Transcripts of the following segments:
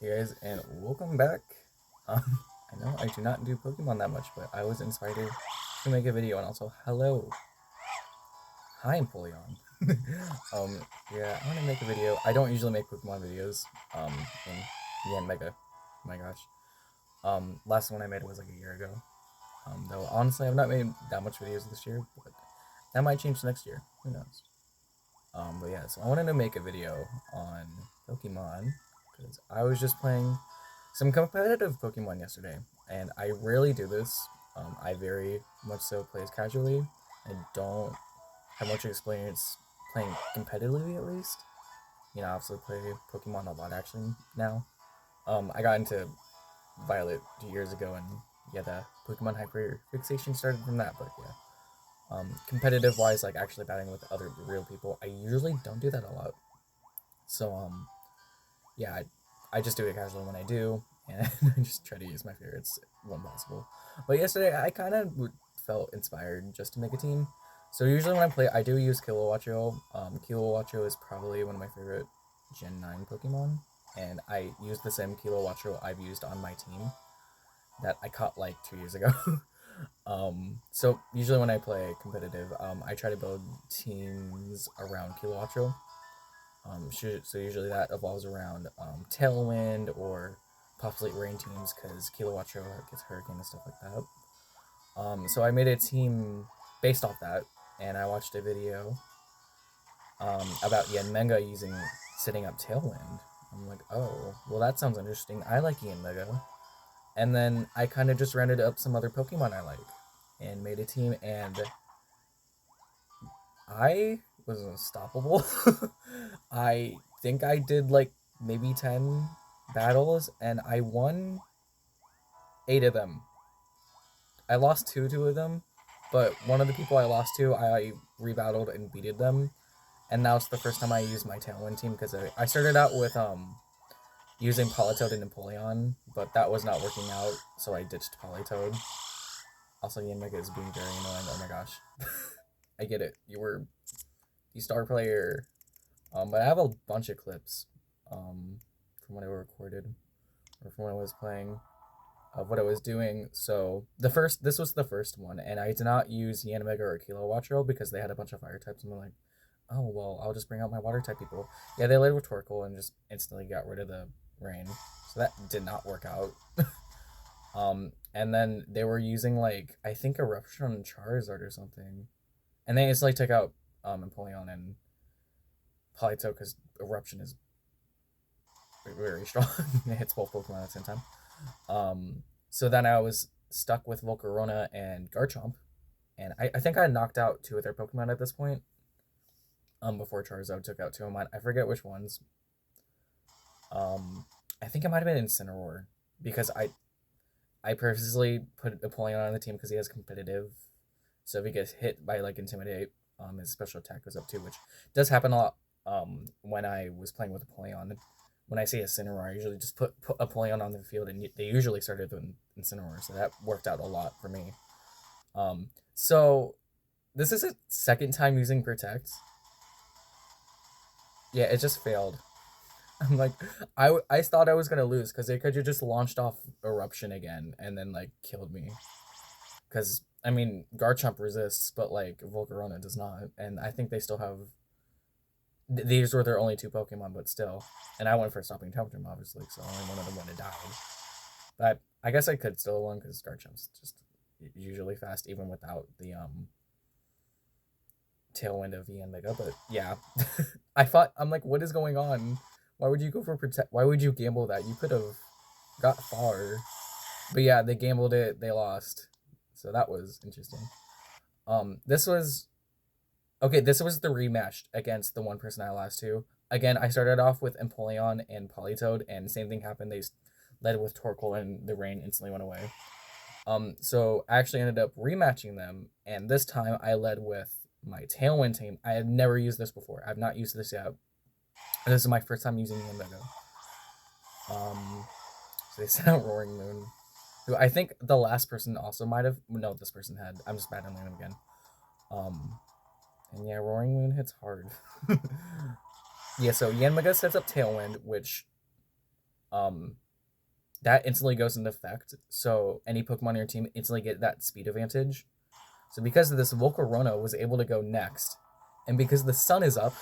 Hey guys, and welcome back. Um, I know I do not do Pokemon that much, but I was inspired to make a video, and also hello, hi Empoleon. um, yeah, I want to make a video. I don't usually make Pokemon videos. In Yanmega, oh my gosh. Last one I made was like a year ago. Though honestly, I've not made that much videos this year, but that might change next year. Who knows? But yeah, so I wanted to make a video on Pokemon because I was just playing some competitive Pokemon yesterday, and I rarely do this. I very much so play as casually. I don't have much experience playing competitively, at least. You know, I also play Pokemon a lot actually now. I got into Violet 2 years ago, and yeah, the Pokemon hyper fixation started from that. But yeah, competitive wise, like actually battling with other real people, I usually don't do that a lot. So yeah, I just do it casually when I do, and I just try to use my favorites when possible. But yesterday, I kind of felt inspired just to make a team. So usually when I play, I do use Kilowattrel. Kilowattrel is probably one of my favorite Gen 9 Pokemon, and I use the same Kilowattrel I've used on my team that I caught like 2 years ago. So usually when I play competitive, I try to build teams around Kilowattrel. So usually that evolves around Tailwind or possibly Rain teams because Kilowattrel gets Hurricane and stuff like that. So I made a team based off that, and I watched a video about Yanmega setting up Tailwind. I'm like, oh, well that sounds interesting. I like Yanmega, and then I kind of just rounded up some other Pokemon I like, and made a team, and I was unstoppable. I think I did like maybe 10 battles and I won 8 of them. I lost two of them, but one of the people I lost to, I rebattled and beated them. And that was the first time I used my Tailwind team because I started out with using Politoed and Napoleon, but that was not working out, so I ditched Politoed. Also, Yanmega is being very annoying. Oh my gosh. I get it. You were the star player. But I have a bunch of clips from when I recorded or from when I was playing of what I was doing. So this was the first one, and I did not use Yanmega or Kilowattrel because they had a bunch of fire types, and I'm like, oh well, I'll just bring out my water type people. Yeah, they led with Torkoal and just instantly got rid of the rain, so that did not work out. And then they were using like I think Eruption on Charizard or something, and they just like took out Empoleon and Polito because Eruption is very strong. It hits both Pokemon at the same time. So then I was stuck with Volcarona and Garchomp, and I think I knocked out 2 of their Pokemon at this point. Before Charizard took out 2 of mine. I forget which ones. I think it might have been Incineroar because I purposely put Apollyon on the team because he has competitive. So if he gets hit by like Intimidate, his special attack goes up too, which does happen a lot. When I was playing with Apollyon, when I say Incineroar, I usually just put Apollyon on the field, and they usually started with Incineroar, so that worked out a lot for me. So this is a second time using Protect. Yeah, it just failed. I'm like, I thought I was gonna lose because they could have just launched off Eruption again and then like killed me. Because I mean, Garchomp resists, but like Volcarona does not, and I think they still have. These were their only 2 Pokemon, but still. And I went for Stopping Tantrum, obviously, so only one of them would have died. But I guess I could still win because Garchomp's just usually fast, even without the Tailwind of Yanmega. But yeah, I'm like, what is going on? Why would you go for Protect? Why would you gamble that? You could have got far. But yeah, they gambled it, they lost. So that was interesting. This was okay, this was the rematch against the one person I lost to. Again, I started off with Empoleon and Politoed, and same thing happened. They led with Torkoal, and the rain instantly went away. So I actually ended up rematching them, and this time I led with my Tailwind team. I had never used this before. I've not used this yet. This is my first time using Yanmega. So they sent out Roaring Moon, who I think the last person also might have. No, this person had. I'm just bad on them again. And yeah, Roaring Moon hits hard. Yeah, so Yanmega sets up Tailwind, which that instantly goes into effect. So any Pokemon on your team instantly get that speed advantage. So because of this, Volcarona was able to go next. And because the sun is up,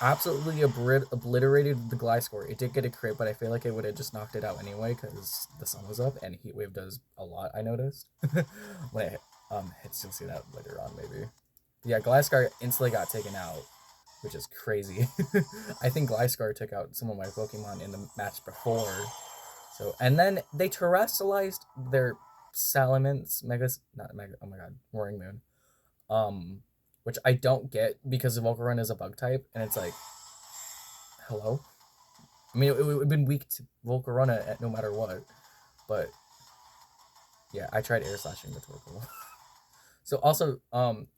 absolutely obliterated the Gliscor. It did get a crit, but I feel like it would have just knocked it out anyway because the sun was up, and Heat Wave does a lot, I noticed. When it hits, you'll see that later on, maybe. Yeah, Gliscor instantly got taken out, which is crazy. I think Gliscor took out some of my Pokemon in the match before. So, and then they terrestrialized their Salamence, not Mega, oh my god, Roaring Moon. Which I don't get because Volcarona is a bug type, and it's like, hello? I mean, it would have been weak to Volcarona at no matter what, but yeah, I tried air slashing the Torkoal. So also,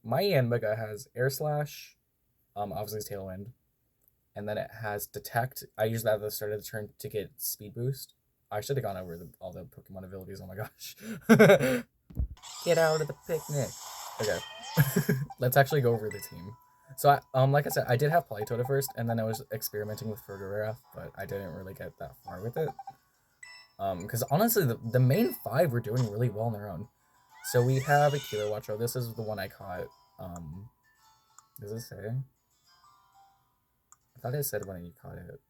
my Yanmega has air slash, obviously it's Tailwind, and then it has detect. I use that at the start of the turn to get speed boost. I should have gone over all the Pokemon abilities. Oh my gosh. Get out of the picnic. Okay. Let's actually go over the team. So, like I said, I did have Politoed at first, and then I was experimenting with Fergarera, but I didn't really get that far with it. Because honestly, the main 5 were doing really well on their own. So we have a Kilowattrel. This is the one I caught. Does it say? I thought it said when you caught it.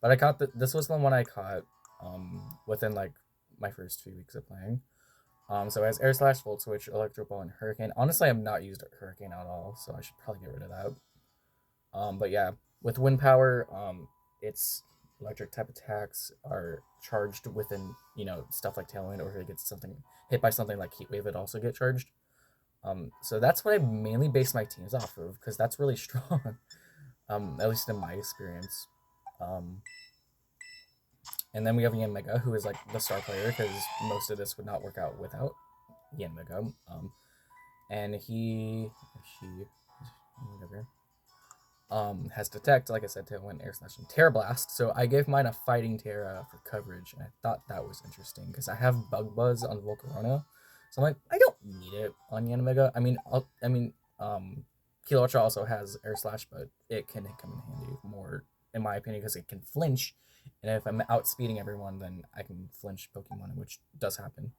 But I caught this was the one I caught within like my first few weeks of playing. So it has Air Slash, Volt Switch, Electro Ball, and Hurricane. Honestly, I've not used Hurricane at all, so I should probably get rid of that. But yeah, with Wind Power, its electric type attacks are charged within, stuff like Tailwind, or if it gets something hit by something like Heat Wave, it also get charged. So that's what I mainly base my teams off of, because that's really strong. At least in my experience. And then we have Yanmega, who is like the star player, because most of this would not work out without Yanmega. And whatever, has Detect, like I said, Tailwind, Air Slash, and Terra Blast. So I gave mine a Fighting Terra for coverage, and I thought that was interesting, because I have Bug Buzz on Volcarona. So I'm like, I don't need it on Yanmega. I mean, Kilowattrel also has Air Slash, but it can come in handy more, in my opinion, because it can flinch. And if I'm outspeeding everyone, then I can flinch Pokemon, which does happen.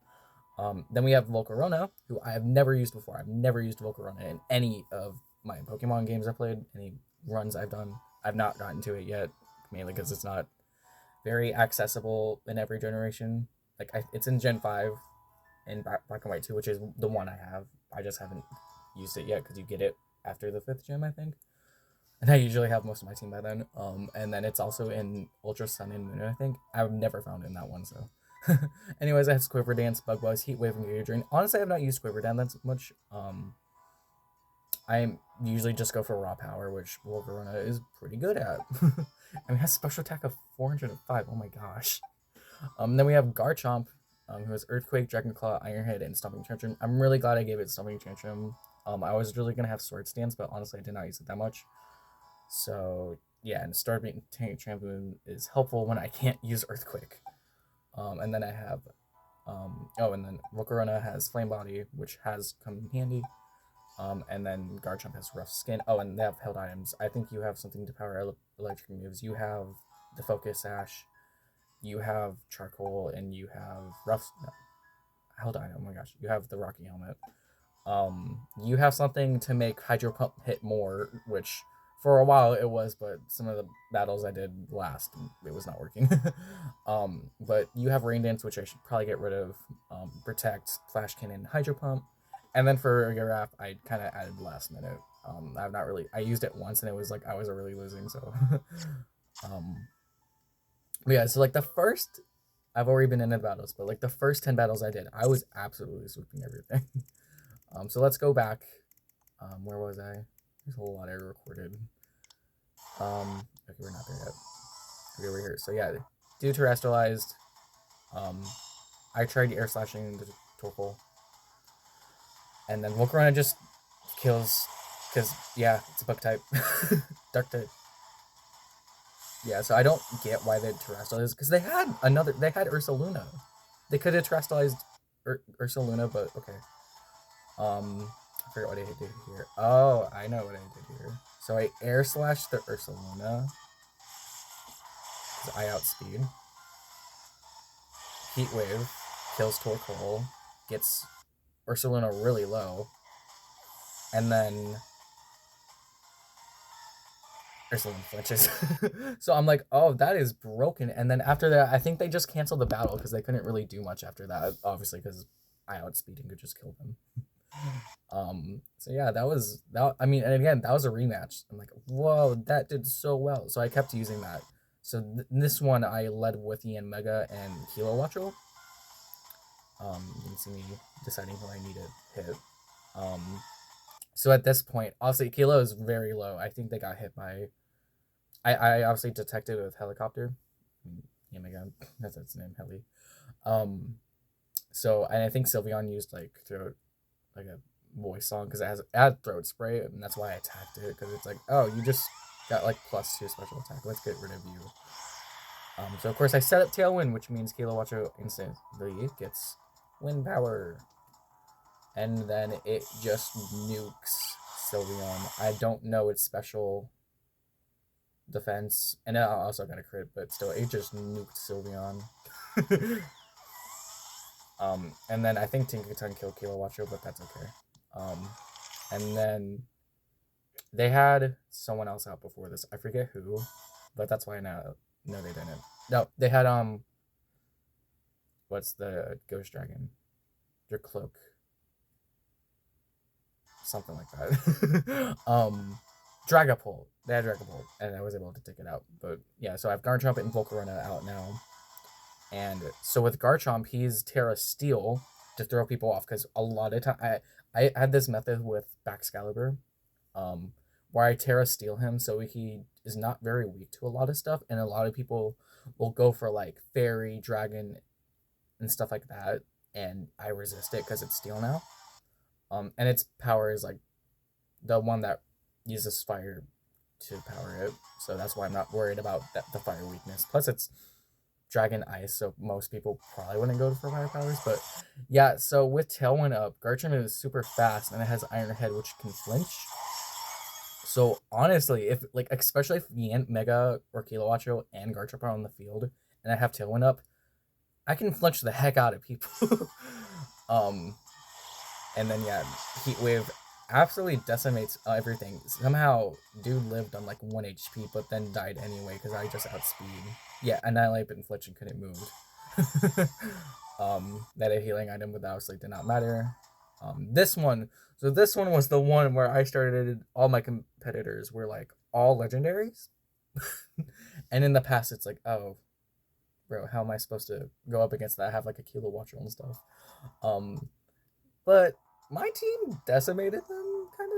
Then we have Volcarona, who I have never used before. I've never used Volcarona in any of my Pokemon games I've played, any runs I've done. I've not gotten to it yet, mainly because it's not very accessible in every generation. Like, it's in Gen 5 in Black and White 2, which is the one I have. I just haven't used it yet, because you get it after the 5th gym, I think. And I usually have most of my team by then. And then it's also in Ultra Sun and Moon, I think. I've never found it in that one, so. Anyways, I have Squiver Dance, Bug Buzz, Heat Wave, and Giga Drain. Honestly, I have not used Squiver Dance that much. I usually just go for Raw Power, which Volcarona is pretty good at. I mean, it has special attack of 405. Oh my gosh. Then we have Garchomp, who has Earthquake, Dragon Claw, Iron Head, and Stomping Tantrum. I'm really glad I gave it Stomping Tantrum. I was really going to have Sword Stance, but honestly, I did not use it that much. So, yeah, and Stomping Tantrum is helpful when I can't use Earthquake. And then I have, and then Volcarona has Flame Body, which has come in handy. And then Garchomp has Rough Skin. Oh, and they have held items. I think you have something to power electric moves. You have the Focus Sash, you have Charcoal, and you have held item. Oh my gosh, you have the Rocky Helmet. You have something to make Hydro Pump hit more, which for a while it was, but some of the battles I did last, it was not working. But you have Rain Dance, which I should probably get rid of. Protect, Flash Cannon, Hydro Pump. And then for Giraffe, I kind of added last minute. I used it once and it was like I was really losing, so. But yeah, so like I've already been in the battles, but like the first 10 battles I did, I was absolutely sweeping everything. So let's go back. Where was I? There's a lot I recorded. Okay, we're not there yet. Okay, we're here. So yeah, do terrestrialized. I tried air slashing the Torkoal. And then Volcarona just kills, because, yeah, it's a bug type. Dark type. Yeah, so I don't get why they terrestrialized, because they had Ursaluna. They could have terrestrialized Ursaluna, but okay. I forgot what I did here. Oh, I know what I did here. So I air slashed the Ursaluna. because I outspeed. Heat Wave kills Torkoal, gets Ursaluna really low, and then Ursaluna flinches. So I'm like, oh, that is broken. And then after that, I think they just canceled the battle because they couldn't really do much after that, obviously, because I outspeed and could just kill them. So yeah, that was that. I mean, and again, that was a rematch. I'm like, whoa, that did so well. So I kept using that. So this one I led with Yanmega and Kilowattrel. You can see me deciding who I need to hit. So at this point, obviously Kilo is very low. I think they got hit by. I obviously detected it with helicopter. Yanmega, that's its name, Heli. So and I think Sylveon used like throat, like a voice song because it had throat spray, and that's why I attacked it because it's like, oh, you just got like +2 special attack. Let's get rid of you. So of course I set up Tailwind, which means Kilowattrel instantly gets wind power, and then it just nukes Sylveon. I don't know its special defense, and I also got a crit, but still, it just nuked Sylveon. And then I think Tinkaton killed Kilowattrel, but that's okay. And then they had someone else out before this. I forget who, but that's why now. No, they didn't. No, they had what's the ghost dragon? Your cloak. Something like that. Dragapult. They had Dragapult, and I was able to take it out. But yeah, so I have Garchomp and Volcarona out now. And so with Garchomp, he's Terra Steel to throw people off because a lot of time I had this method with Baxcalibur, where I Terra Steel him so he is not very weak to a lot of stuff, and a lot of people will go for like Fairy, Dragon, and stuff like that, and I resist it because it's Steel now. And its power is like the one that uses fire to power it, so that's why I'm not worried about the fire weakness. Plus, it's Dragon Ice, so most people probably wouldn't go for fire powers. But yeah, so with Tailwind up, Garchomp is super fast and it has Iron Head, which can flinch. So honestly, if like especially if Yanmega or Kilowattrel and Garchomp are on the field and I have Tailwind up, I can flinch the heck out of people. And then yeah, Heat Wave absolutely decimates everything. Somehow, dude lived on like 1 HP, but then died anyway because I just outspeed. Yeah, Annihilate and Infliction couldn't move. That a healing item, but obviously did not matter. This one was the one where I started. All my competitors were like all legendaries, and in the past it's like, oh, bro, how am I supposed to go up against that? I have like a Kilowattrel and stuff. But my team decimated them, kind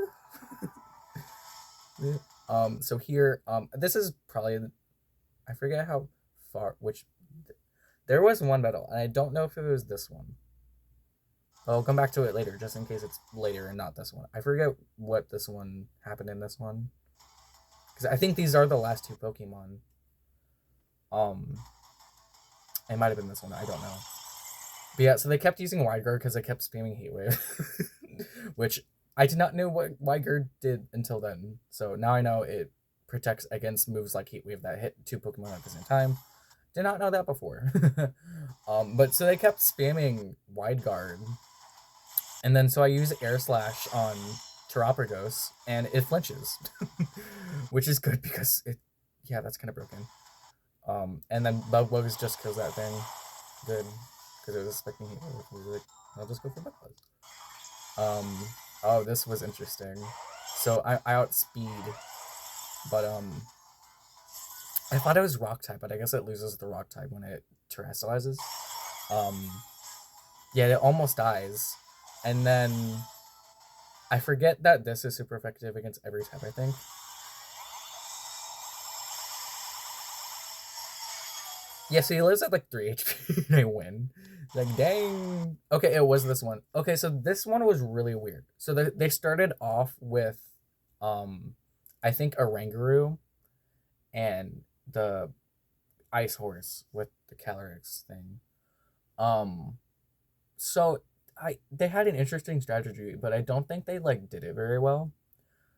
of. So here, this is probably, I forget how far, there was one battle, and I don't know if it was this one. I'll come back to it later, just in case it's later and not this one. I forget what this one happened in this one, because I think these are the last 2 Pokemon. It might have been this one, I don't know. But yeah, so they kept using Wide Guard because they kept spamming Heat Wave, which I did not know what Wide Guard did until then. So now I know it protects against moves like Heat Wave that hit 2 Pokemon at the same time. Did not know that before. But so they kept spamming Wide Guard. And then so I use Air Slash on Terapagos, and it flinches. Which is good because yeah, that's kind of broken. And then Bugbugs just kills that thing. Good. Because I was expecting Heat Wave. Like, I'll just go for Bugbugs. Oh, this was interesting. So I outspeed, but I thought it was Rock type, but I guess it loses the Rock type when it terrestrializes. Yeah, it almost dies, and then I forget that this is super effective against every type, I think. Yeah, so he lives at like 3 HP and I win. Like, dang. Okay, it was this one. Okay, so this one was really weird. So they started off with, I think a Rangaroo and the Ice Horse with the Calyrex thing. So they had an interesting strategy, but I don't think they like did it very well.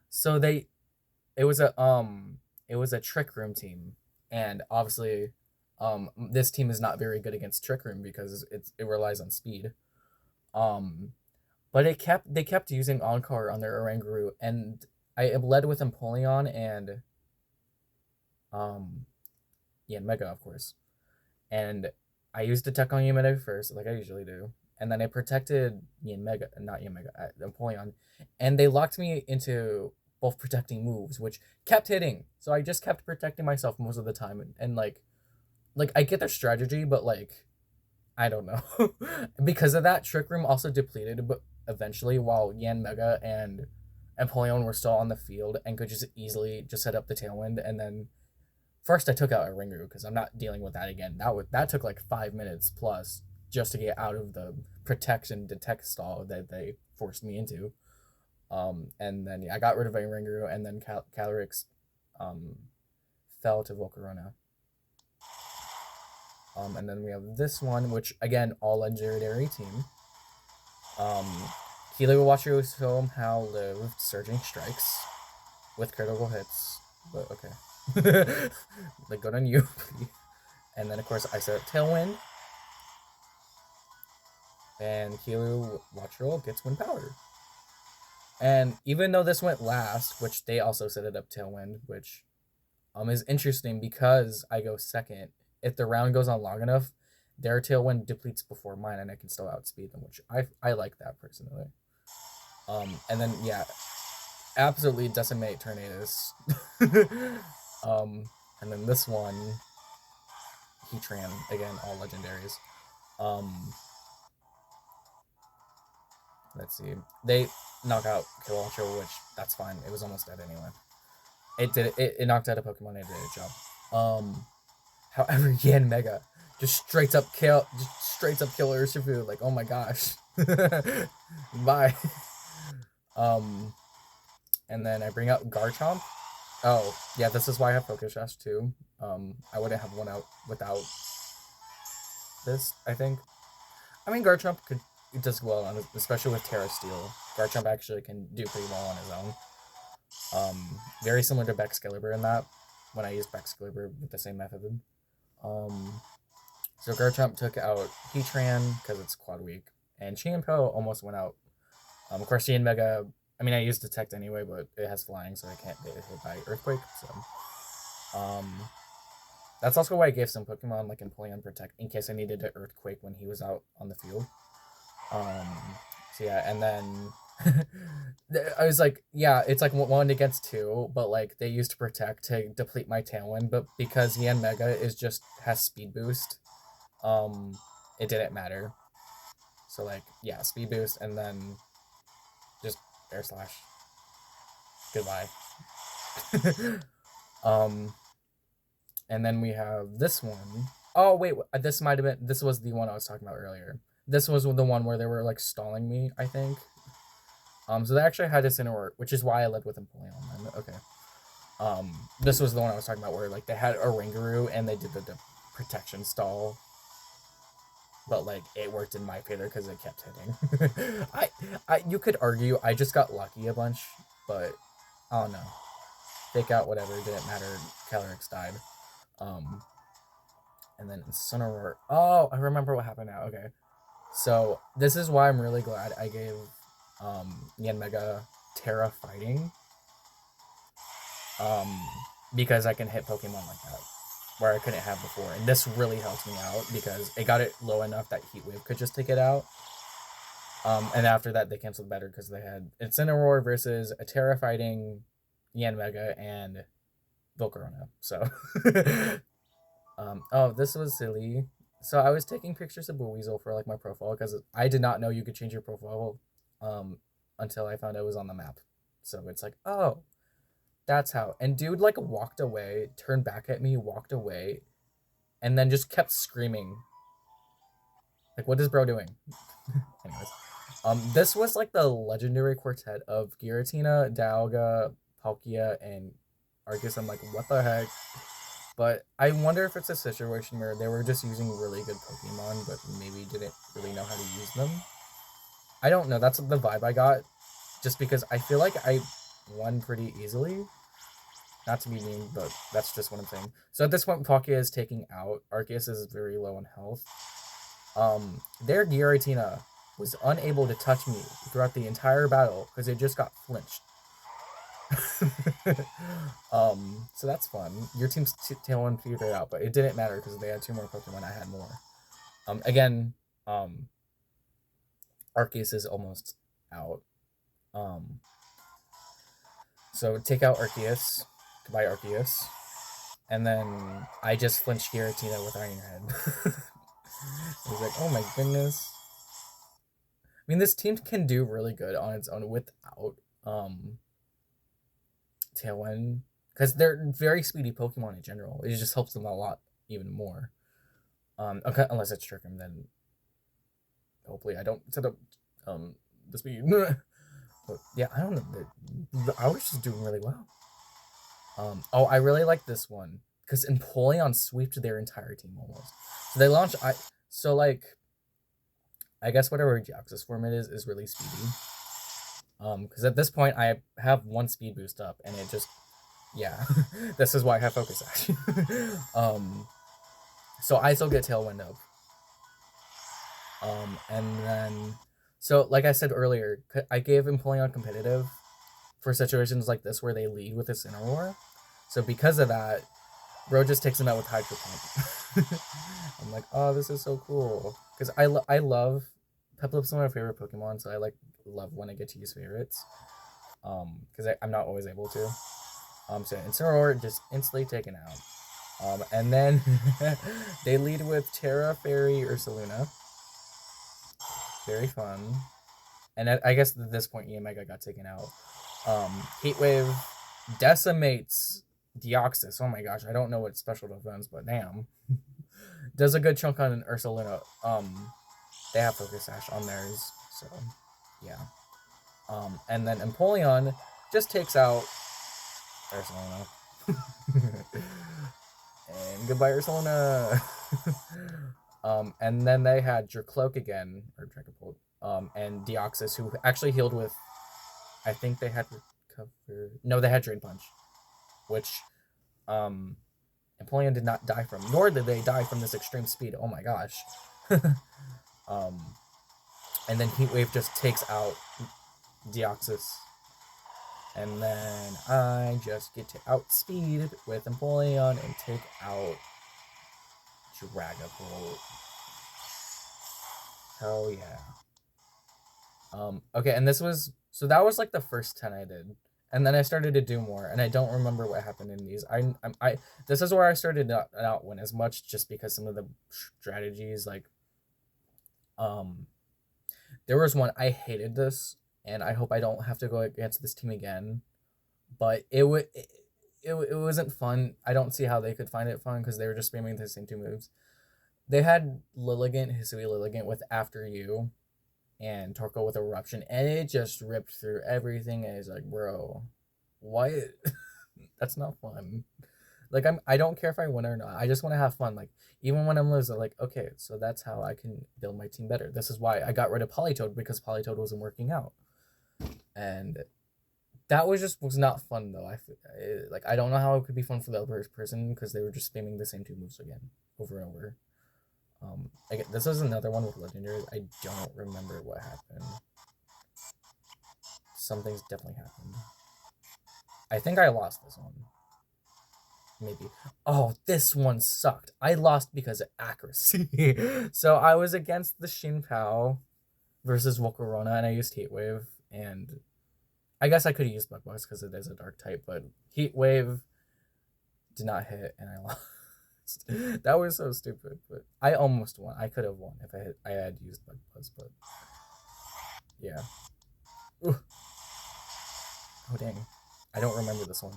So it was a Trick Room team. and obviously, this team is not very good against Trick Room because it relies on speed. Um, but they kept using Encore on their Oranguru, and I led with Empoleon and um, Yanmega, of course. And I used Attack on Yanmega first, like I usually do, and then I protected Yanmega, not Yanmega, Empoleon, and they locked me into both protecting moves, which kept hitting. So I just kept protecting myself most of the time, and like I get their strategy, but like I don't know. Because of that, Trick Room also depleted, but eventually, while Yanmega and Empoleon were still on the field and could just easily just set up the Tailwind, and then first I took out a Ringu because I'm not dealing with that again. That took like 5 minutes plus just to get out of the protection detect stall that they forced me into. And then yeah, I got rid of a Ringu, and then Calyrex um, fell to Volcarona. And then we have this one, which again, all legendary team. Kilowattrel somehow lived Surging Strikes with critical hits, but okay. Like, good on you. And then, of course, I set up Tailwind, and Kilowattrel gets Wind Power. And even though this went last, which they also set it up Tailwind, which is interesting because I go second. If the round goes on long enough, their Tailwind depletes before mine, and I can still outspeed them, which I like that personally. And then yeah, absolutely decimate Tornadus. And then this one, Heatran, again, all legendaries. Let's see. They knock out Kilowattrel, which that's fine. It was almost dead anyway. It knocked out a Pokemon. It did its job. However, Yanmega just straight up kill Urshifu. Like, oh my gosh. Bye. And then I bring out Garchomp. Oh, yeah, this is why I have Focus Sash too. I wouldn't have one out without this, I think. I mean, Garchomp it does well on it, especially with Terra Steel. Garchomp actually can do pretty well on his own. Very similar to Bexcalibur in that, when I used Bexcalibur with the same method. So Garchomp took out Heatran because it's quad weak, and Chienpo almost went out. Of course, Yanmega, I mean, I used Detect anyway, but it has flying, so I can't get hit by Earthquake, so... That's also why I gave some Pokemon, like Empoleon Protect, in case I needed an Earthquake when he was out on the field. So yeah, and then... I was like, yeah, it's like 1 against 2, but like, they used Protect to deplete my Tailwind, but because Yanmega has Speed Boost, it didn't matter. So like, yeah, Speed Boost, and then just Air Slash. Goodbye. And then we have this one. Oh wait, this was the one I was talking about earlier. This was the one where they were like stalling me, I think. So they actually had this in order, which is why I led with Empoleon. Okay. This was the one I was talking about where like they had a Ringaroo and they did the protection stall. But like it worked in my favor because it kept hitting. You could argue I just got lucky a bunch, but I don't know. Fake out, whatever, didn't matter. Calyrex died. And then Incineroar. Oh, I remember what happened now. Okay. So this is why I'm really glad I gave Yanmega Terra Fighting. Because I can hit Pokemon like that, where I couldn't have before. And this really helps me out because it got it low enough that Heat Wave could just take it out. And after that, they canceled better because they had Incineroar versus a Terra Fighting Yanmega and Volcarona. So, oh, this was silly. So I was taking pictures of Buizel for like my profile because I did not know you could change your profile until I found it was on the map. So it's like, oh, that's how. And dude like walked away, turned back at me, walked away, and then just kept screaming. Like, what is bro doing? Anyways, this was like the legendary quartet of Giratina, Dialga, Palkia, and Arceus. I'm like, what the heck? But I wonder if it's a situation where they were just using really good Pokemon, but maybe didn't really know how to use them. I don't know. That's the vibe I got. Just because I feel like I won pretty easily. Not to be mean, but that's just what I'm saying. So at this point, Palkia is taking out. Arceus is very low in health. Their Giratina was unable to touch me throughout the entire battle because it just got flinched. So that's fun. Your team's Tailwind figured it out, but it didn't matter because they had 2 more Pokemon. I had more. Again, Arceus is almost out. So take out Arceus. Goodbye, Arceus. And then I just flinched Giratina with Iron Head. I was like, oh my goodness. I mean, this team can do really good on its own without Tailwind, because they're very speedy Pokemon in general. It just helps them a lot even more. Okay, unless it's Trickum, then hopefully I don't set up the speed. But yeah, I don't know. I was just doing really well. Oh, I really like this one because Empoleon sweeped their entire team almost. So they launched. I guess whatever Deoxys form it is really speedy. Because at this point I have 1 speed boost up, and it just, yeah, this is why I have Focus Sash. So I still get Tailwind up. And then, so like I said earlier, I gave Empoleon competitive for situations like this where they lead with a Incineroar. So because of that, Bro just takes him out with Hydro Pump. I'm like, oh, this is so cool. Because I love Peplop's one of my favorite Pokemon, so I love when I get to use favorites. Because I'm not always able to. So Incineroar just instantly taken out. And then they lead with Terra, Fairy, Ursaluna. Very fun. And I guess at this point, Yanmega got taken out. Heat Wave decimates Deoxys. Oh my gosh, I don't know what special defense, but damn. Does a good chunk on Ursaluna. They have Focus Sash on theirs, so yeah. And then Empoleon just takes out Ursaluna. And goodbye, Ursaluna. And then they had Dracloak again, or Dragapult, and Deoxys, who actually healed with, I think they had recover. No, they had Drain Punch, which Empoleon did not die from, nor did they die from this extreme speed. Oh my gosh. And then Heat Wave just takes out Deoxys. And then I just get to outspeed with Empoleon and take out Dragapult. Hell yeah. Okay, and so that was like the first 10 I did. And then I started to do more, and I don't remember what happened in these. This is where I started not win as much, just because some of the strategies, like, there was one, I hated this, and I hope I don't have to go against this team again, but it wasn't fun. I don't see how they could find it fun, because they were just spamming the same 2 moves. They had Lilligant, Hisui Lilligant with After You, and Torkoal with Eruption, and it just ripped through everything, and it's like, bro, what? That's not fun. Like, I don't care if I win or not. I just want to have fun. Like, even when I'm losing, like, okay, so that's how I can build my team better. This is why I got rid of Politoed, because Politoed wasn't working out. And that was not fun, though. I don't know how it could be fun for the other person, because they were just spamming the same 2 moves again, over and over. This is another one with legendaries. I don't remember what happened. Something's definitely happened. I think I lost this one. Maybe. Oh, this one sucked. I lost because of accuracy. So I was against the Shinpao versus Volcarona, and I used Heat Wave, and I guess I could have used Bug Box because it is a dark type, but Heat Wave did not hit, and I lost. That was so stupid, but I almost won. I could have won if I had used Bug Buzz, but yeah. Ooh. Oh dang, I don't remember this one.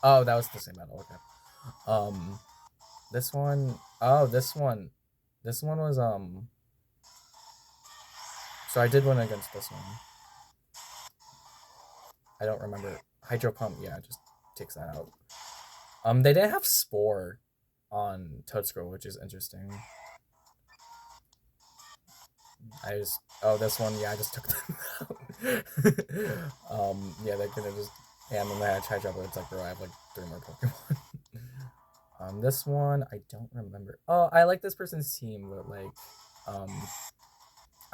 Oh, that was the same battle. Okay. This one. Oh, this one was So I did win against this one. I don't remember. Hydro Pump, yeah, just takes that out. They didn't have Spore on Toadscroll, which is interesting. This one, yeah, I just took them out. Yeah, they're gonna just Yeah, and then I tried Jabba, it's like, bro, I have like 3 more Pokemon. This one, I don't remember. Oh, I like this person's team, but like, I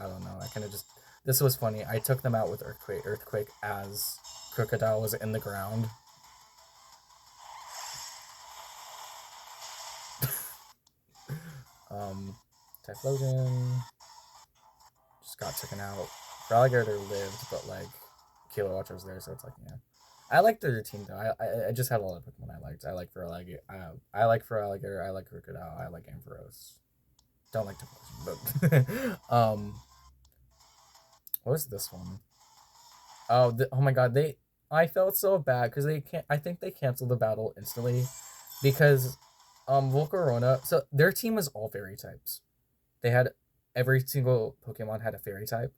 don't know. I kind of just, this was funny. I took them out with Earthquake as Crocodile was in the ground. Typhlosion just got taken out. Ralligator lived, but like Kilowattrel was there, so it's like, yeah. I liked their team though. I just had a lot of Pokemon I liked. I like Feraligatr. I like Feraligatr. I like Crocodile. I like Ampharos. Don't like Typhlosion, but what was this one? Oh, oh my god, I felt so bad because they can't. I think they canceled the battle instantly because Volcarona. So their team was all fairy types. They had every single Pokemon had a fairy type,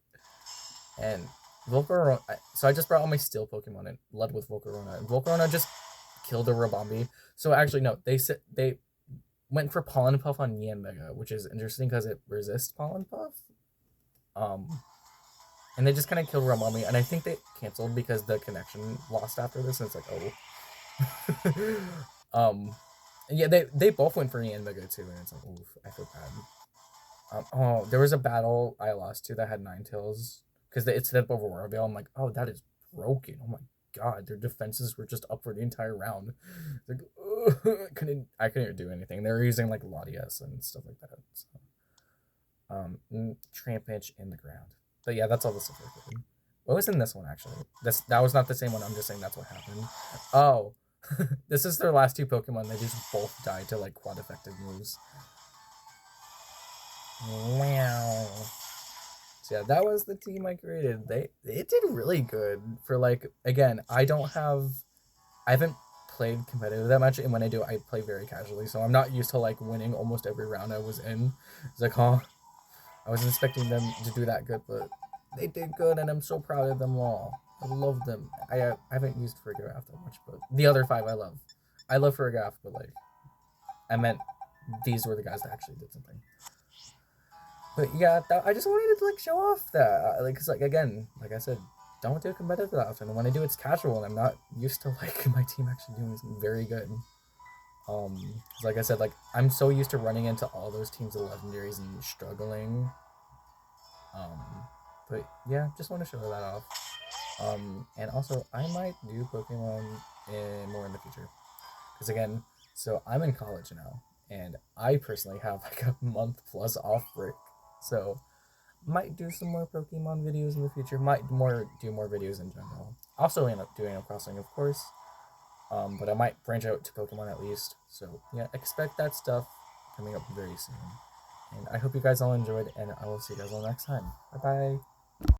and Volcarona. So I just brought all my steel Pokemon and led with Volcarona, and Volcarona just killed a Rabombi. So actually, no, they went for Pollen Puff on Yanmega, which is interesting because it resists Pollen Puff. And they just kind of killed Rabombi, and I think they canceled because the connection lost after this, and it's like, oh. Yeah, they both went for Yanmega too, and it's like, oof, I feel bad. Oh, there was a battle I lost to that had 9 tails because it set up over Warvale. I'm like, oh, that is broken. Oh my god, their defenses were just up for the entire round. It's like, I couldn't do anything. They were using like Latias and stuff like that. So. Trampage in the ground. But yeah, that's all the stuff I did. What was in this one actually? That was not the same one. I'm just saying that's what happened. Oh, this is their last 2 Pokemon. They just both died to like quad effective moves. Wow. So yeah, that was the team I created. They did really good for like, again, I haven't played competitive that much, and when I do, I play very casually. So I'm not used to like winning almost every round I was in. It's like, huh? I wasn't expecting them to do that good, but they did good, and I'm so proud of them all. I love them. I haven't used Farigiraf that much, but the other 5 I love. I love Farigiraf, but like, I meant these were the guys that actually did something. But yeah, I just wanted to like show off that, like, cause like again, like I said, don't do competitive that often. When I do, it's casual, and I'm not used to like my team actually doing something very good. Like I said, like I'm so used to running into all those teams of legendaries and struggling. But yeah, just want to show that off. And also I might do Pokemon more in the future, because again, so I'm in college now, and I personally have like a month plus off break, so might do some more Pokemon videos in the future. Might do more videos in general. Also end up doing a crossing, of course. But I might branch out to Pokemon at least. So yeah, expect that stuff coming up very soon. And I hope you guys all enjoyed, and I will see you guys all next time. Bye bye.